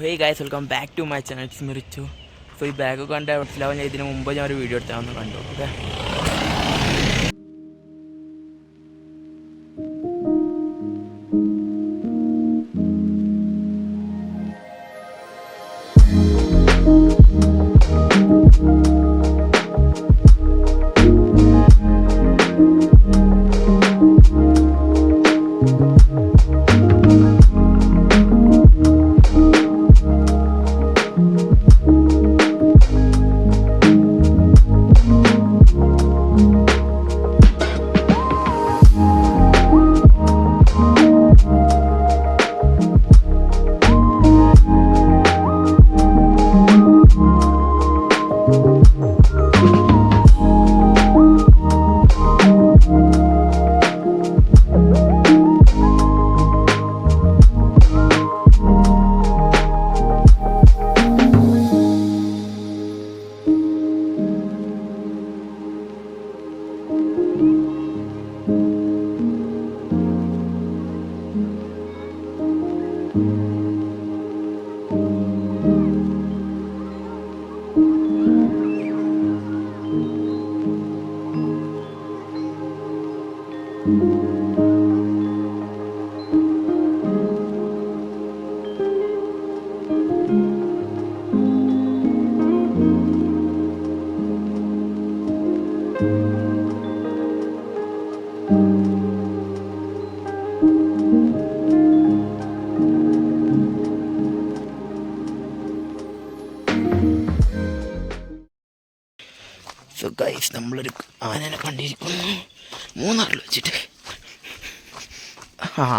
Hey guys, welcome back to my channel. It's me Richu. So ഈ bag കണ്ട മനസ്സിലാവാൻ ഞാൻ ഇതിന് മുമ്പ് ഞാൻ ഒരു വീഡിയോ എടുത്താൽ കണ്ടു. ഓക്കെ, സോ ഗൈസ്, നമ്മളൊരു ആനനെ കണ്ടിരിക്കുന്നു മൂന്നാറിൽ വെച്ചിട്ട്.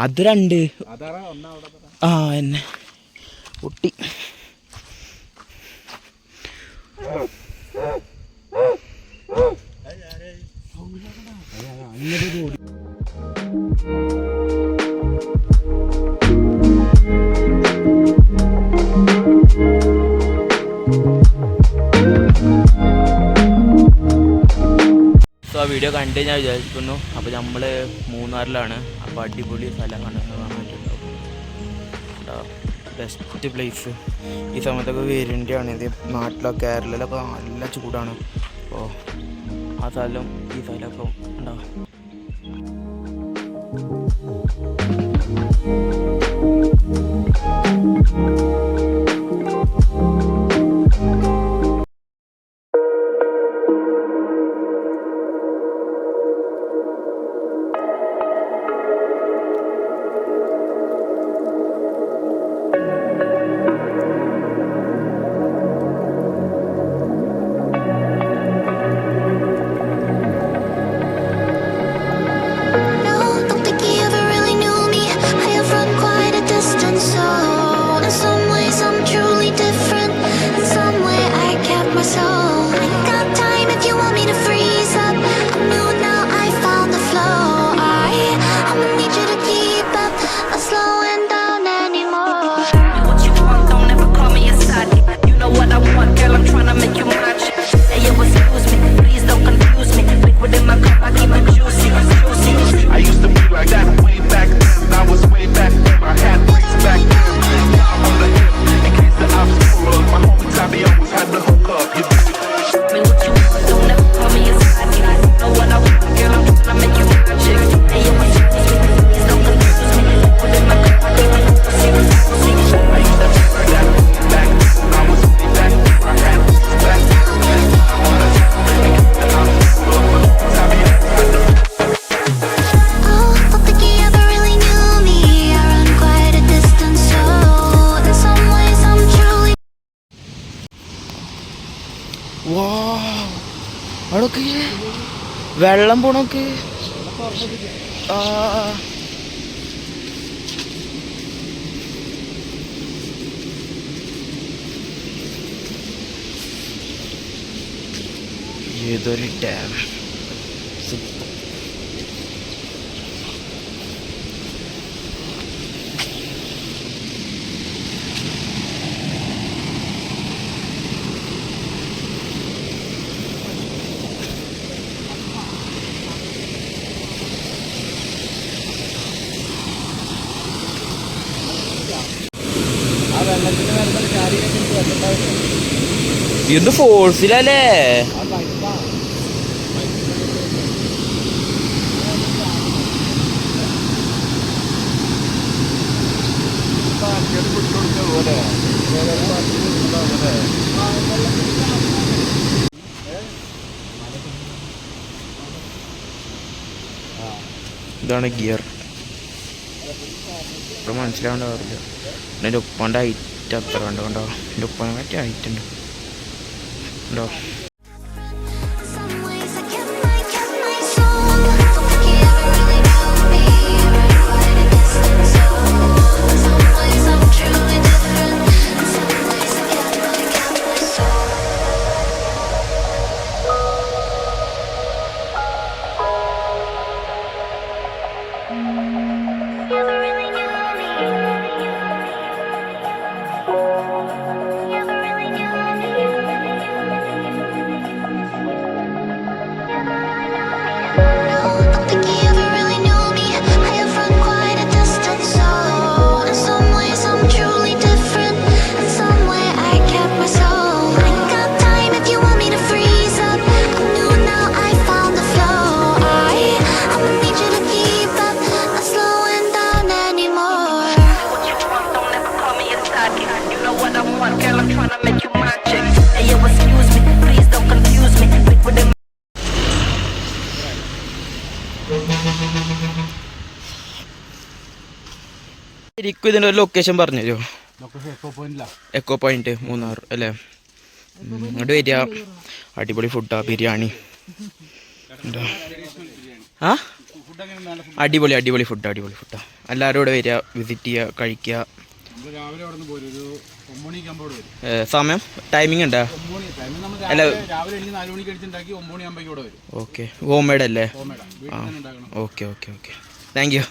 അത് രണ്ട് എന്നെ പൊട്ടി. സോ ആ വീഡിയോ കണ്ട് ഞാൻ വിചാരിക്കുന്നു. അപ്പോൾ നമ്മൾ മൂന്നാറിലാണ്. അപ്പോൾ അടിപൊളി സ്ഥലം കണ്ടെന്ന് പറഞ്ഞിട്ടുണ്ടാവും. Best place. ഈ സമയത്തൊക്കെ വരേണ്ടതാണ്. ഇത് നാട്ടിലൊക്കെ കേരളത്തിലൊക്കെ നല്ല ചൂടാണ്. അപ്പോൾ ആ സ്ഥലം ഈ സ്ഥലമൊക്കെ ഉണ്ടാവും. അവിടൊക്കെ വെള്ളം പോണൊക്കെ. ഏതൊരു ഡാം. വെള്ളത്തിന് എന്ത് ഫോഴ്സിലല്ലേ? ഇതാണ് ഗിയർ. ഇവിടെ മനസ്സിലാവേണ്ട കാര്യമില്ല. എൻ്റെ ഉപ്പാൻ്റെ ഹൈറ്റ് അത്ര കണ്ടോ കണ്ടോ, എൻ്റെ ഉപ്പാനെ പറ്റി ഹൈറ്റ് ഉണ്ട് ഉണ്ടോ. ശരിക്കും ഇതിൻ്റെ ഒരു ലൊക്കേഷൻ പറഞ്ഞു തരുമോ? എക്കോ പോയിന്റ് മൂന്നാർ അല്ലേ? ഇങ്ങോട്ട് വരിക, അടിപൊളി ഫുഡാ, ബിരിയാണി എന്താ ആ അടിപൊളി അടിപൊളി ഫുഡാ, അടിപൊളി ഫുഡാ. എല്ലാവരും ഇവിടെ വരിക, വിസിറ്റ് ചെയ്യുക, കഴിക്കുക. സമയം ടൈമിംഗ് ഉണ്ടോ? അല്ല ഓക്കെ, ഹോം മെയ്ഡ് അല്ലേ? ആ okay okay okay, thank you.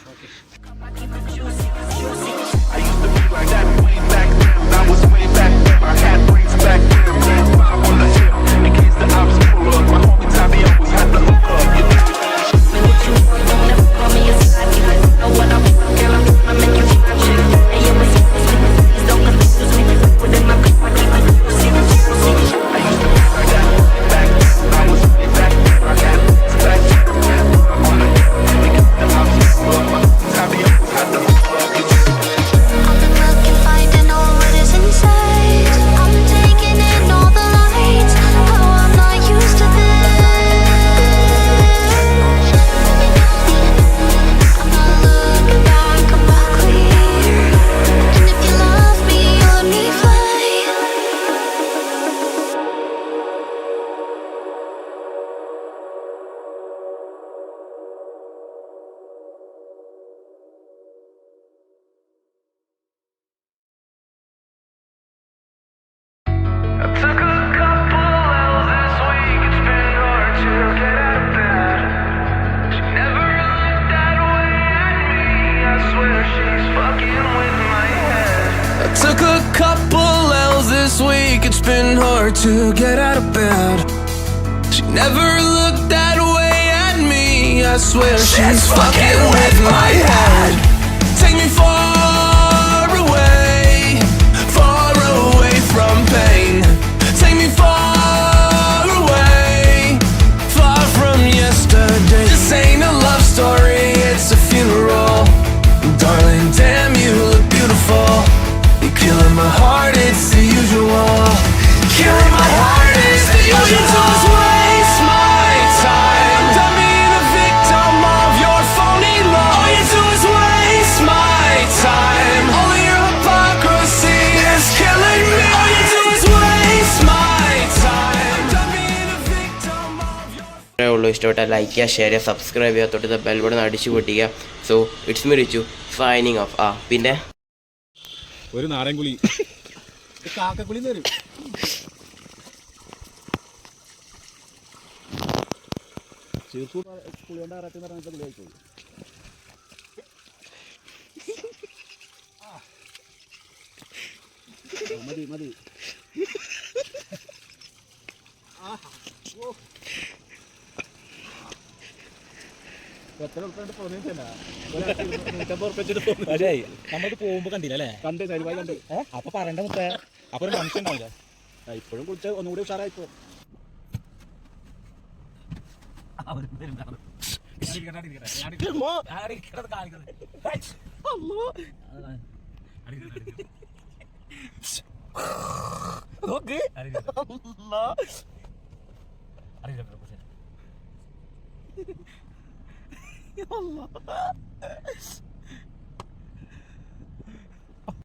Took a couple L's this week, it's been hard to get out of bed. She never looked that way at me, I swear she's fucking with my head. Take me far away from pain. Take me far away, far from yesterday. This ain't a love story, it's a funeral. Darling, damn, you look beautiful. You're killing my heart, it's the usual. Killing my heart, it's the usual. All you do is waste my time. Done being a victim of your phony love. All you do is waste my time. Only your hypocrisy is killing me. All you do is waste my time. Done being a victim of your... ഇഷ്ടപ്പെട്ടാൽ like ചെയ്യുക, share ചെയ്യുക, subscribe ചെയ്യുക, തൊട്ട് bell button അടിച്ചു പൊട്ടിക്കുക. So it's me Richu signing off. പിന്നെ ഒരു നാരൻകുളി കാക്കക്കുളി വരും. കുളിയോണ്ട് അറച്ച് പറഞ്ഞ കുളിയായിക്കോളൂ. മതി മതി. നമ്മൾക്ക് പോകുമ്പോ കണ്ടില്ല അല്ലേ? കണ്ട് ശരിവായി കണ്ട്. അപ്പൊ പറയണ്ട മുത്തേ. അപ്പൊ ഒരു ഫംഗ്ഷൻ ഉണ്ടാവില്ല. ഇപ്പോഴും കുളിച്ച ഒന്നുകൂടി ഉഷാറായിപ്പോ. നോക്ക്